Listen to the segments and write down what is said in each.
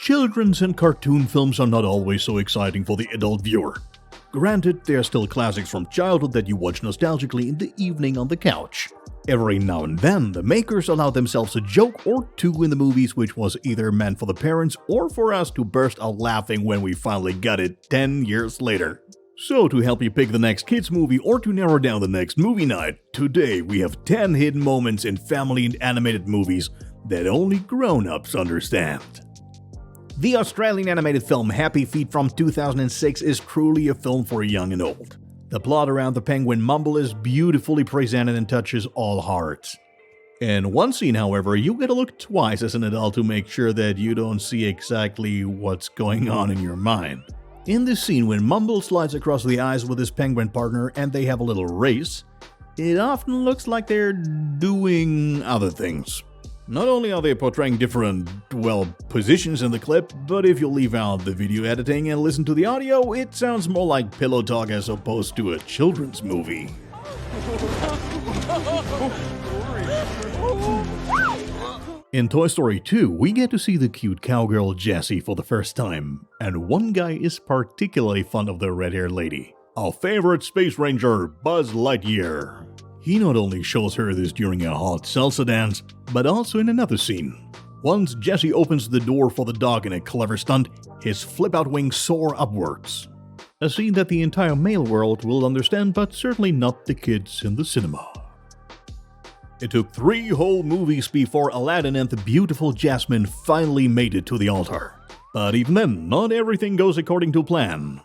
Children's and cartoon films are not always so exciting for the adult viewer. Granted, they are still classics from childhood that you watch nostalgically in the evening on the couch. Every now and then, the makers allow themselves a joke or two in the movies which was either meant for the parents or for us to burst out laughing when we finally got it 10 years later. So to help you pick the next kids movie or to narrow down the next movie night, today we have 10 hidden moments in family and animated movies that only grown-ups understand. The Australian animated film Happy Feet from 2006 is truly a film for young and old. The plot around the penguin Mumble is beautifully presented and touches all hearts. In one scene, however, you gotta look twice as an adult to make sure that you don't see exactly what's going on in your mind. In this scene, when Mumble slides across the ice with his penguin partner and they have a little race, it often looks like they're doing other things. Not only are they portraying different, positions in the clip, but if you leave out the video editing and listen to the audio, it sounds more like pillow talk as opposed to a children's movie. In Toy Story 2, we get to see the cute cowgirl Jessie for the first time, and one guy is particularly fond of the red-haired lady, our favorite space ranger, Buzz Lightyear. He not only shows her this during a hot salsa dance, but also in another scene. Once Jessie opens the door for the dog in a clever stunt, his flip-out wings soar upwards. A scene that the entire male world will understand, but certainly not the kids in the cinema. It took 3 whole movies before Aladdin and the beautiful Jasmine finally made it to the altar. But even then, not everything goes according to plan.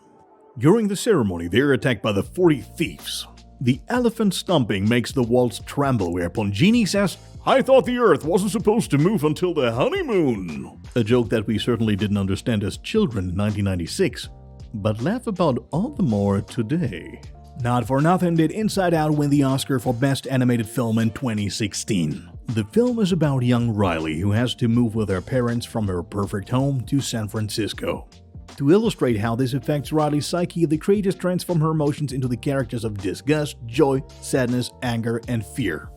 During the ceremony, they are attacked by the 40 thieves. The elephant stomping makes the walls tremble, whereupon Genie says, "I thought the earth wasn't supposed to move until the honeymoon." A joke that we certainly didn't understand as children in 1996, but laugh about all the more today. Not for nothing did Inside Out win the Oscar for Best Animated Film in 2016. The film is about young Riley, who has to move with her parents from her perfect home to San Francisco. To illustrate how this affects Riley's psyche, the creators transform her emotions into the characters of disgust, joy, sadness, anger, and fear.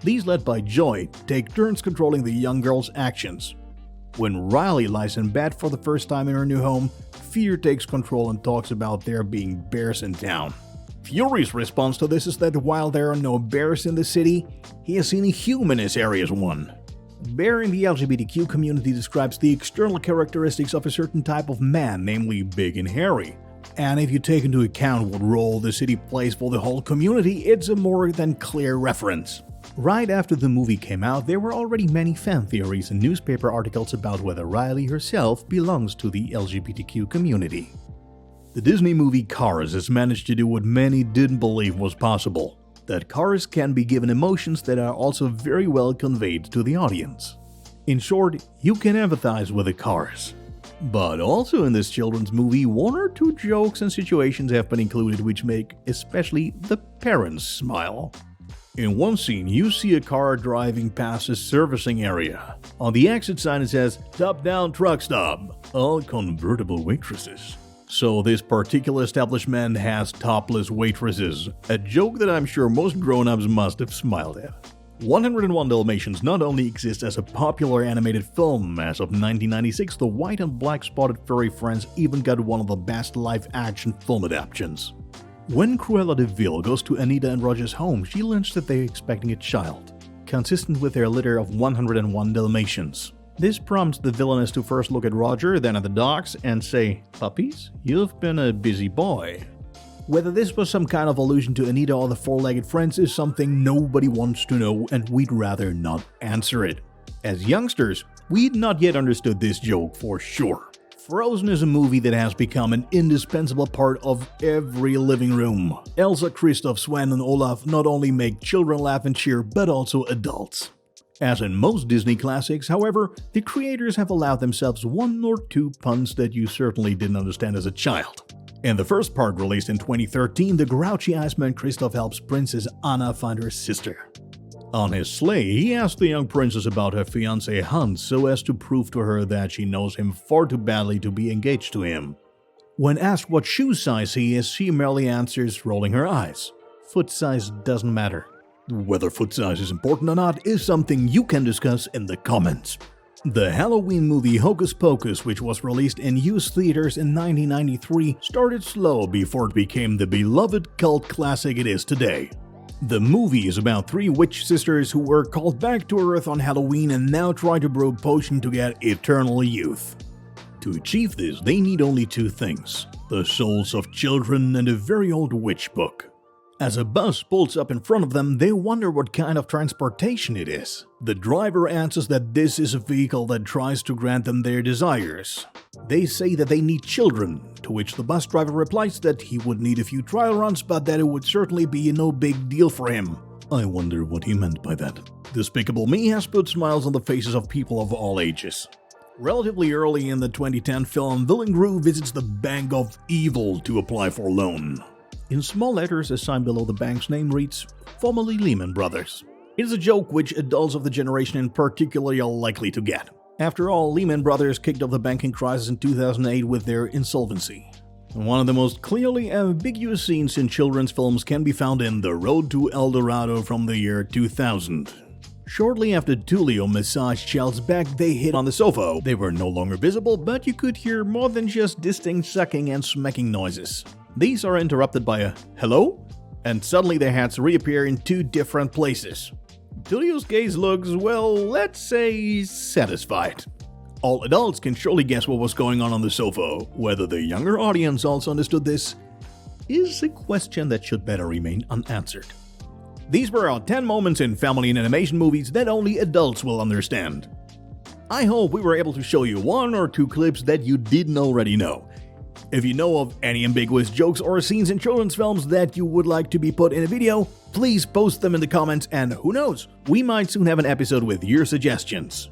These, led by Joy, take turns controlling the young girl's actions. When Riley lies in bed for the first time in her new home, Fear takes control and talks about there being bears in town. Fury's response to this is that while there are no bears in the city, he has seen a human as area as one. Bear in the LGBTQ community describes the external characteristics of a certain type of man, namely big and hairy. And if you take into account what role the city plays for the whole community, it's a more than clear reference. Right after the movie came out, there were already many fan theories and newspaper articles about whether Riley herself belongs to the LGBTQ community. The Disney movie Cars has managed to do what many didn't believe was possible. That cars can be given emotions that are also very well conveyed to the audience. In short, you can empathize with the cars. But also in this children's movie, 1 or 2 jokes and situations have been included which make especially the parents smile. In one scene, you see a car driving past a servicing area. On the exit sign it says, "Top down truck stop, all convertible waitresses." So this particular establishment has topless waitresses, a joke that I'm sure most grown-ups must have smiled at. 101 Dalmatians not only exists as a popular animated film, as of 1996 the white and black spotted furry friends even got one of the best live-action film adaptations. When Cruella de Vil goes to Anita and Roger's home, she learns that they're expecting a child, consistent with their litter of 101 Dalmatians. This prompts the villainess to first look at Roger, then at the dogs, and say, "Puppies, you've been a busy boy." Whether this was some kind of allusion to Anita or the four-legged friends is something nobody wants to know, and we'd rather not answer it. As youngsters, we'd not yet understood this joke for sure. Frozen is a movie that has become an indispensable part of every living room. Elsa, Kristoff, Sven, and Olaf not only make children laugh and cheer, but also adults. As in most Disney classics, however, the creators have allowed themselves 1 or 2 puns that you certainly didn't understand as a child. In the first part, released in 2013, the grouchy Iceman Kristoff helps Princess Anna find her sister. On his sleigh, he asks the young princess about her fiancé Hans so as to prove to her that she knows him far too badly to be engaged to him. When asked what shoe size he is, she merely answers, rolling her eyes. Foot size doesn't matter. Whether foot size is important or not is something you can discuss in the comments. The Halloween movie Hocus Pocus, which was released in used theaters in 1993, started slow before it became the beloved cult classic it is today. The movie is about three witch sisters who were called back to Earth on Halloween and now try to brew a potion to get eternal youth. To achieve this, they need only two things: the souls of children and a very old witch book. As a bus pulls up in front of them, they wonder what kind of transportation it is. The driver answers that this is a vehicle that tries to grant them their desires. They say that they need children, to which the bus driver replies that he would need a few trial runs, but that it would certainly be no big deal for him. I wonder what he meant by that. Despicable Me has put smiles on the faces of people of all ages. Relatively early in the 2010 film, Villain Gru visits the Bank of Evil to apply for a loan. In small letters, a sign below the bank's name reads, "Formerly Lehman Brothers." It is a joke which adults of the generation in particular are likely to get. After all, Lehman Brothers kicked off the banking crisis in 2008 with their insolvency. One of the most clearly ambiguous scenes in children's films can be found in The Road to El Dorado from the year 2000. Shortly after Tulio massaged Child's back, they hit on the sofa. They were no longer visible, but you could hear more than just distinct sucking and smacking noises. These are interrupted by a "hello?" and suddenly their heads reappear in two different places. Tulio's gaze looks, well, let's say, satisfied. All adults can surely guess what was going on the sofa. Whether the younger audience also understood this is a question that should better remain unanswered. These were our 10 moments in family and animation movies that only adults will understand. I hope we were able to show you one or two clips that you didn't already know. If you know of any ambiguous jokes or scenes in children's films that you would like to be put in a video, please post them in the comments and who knows, we might soon have an episode with your suggestions.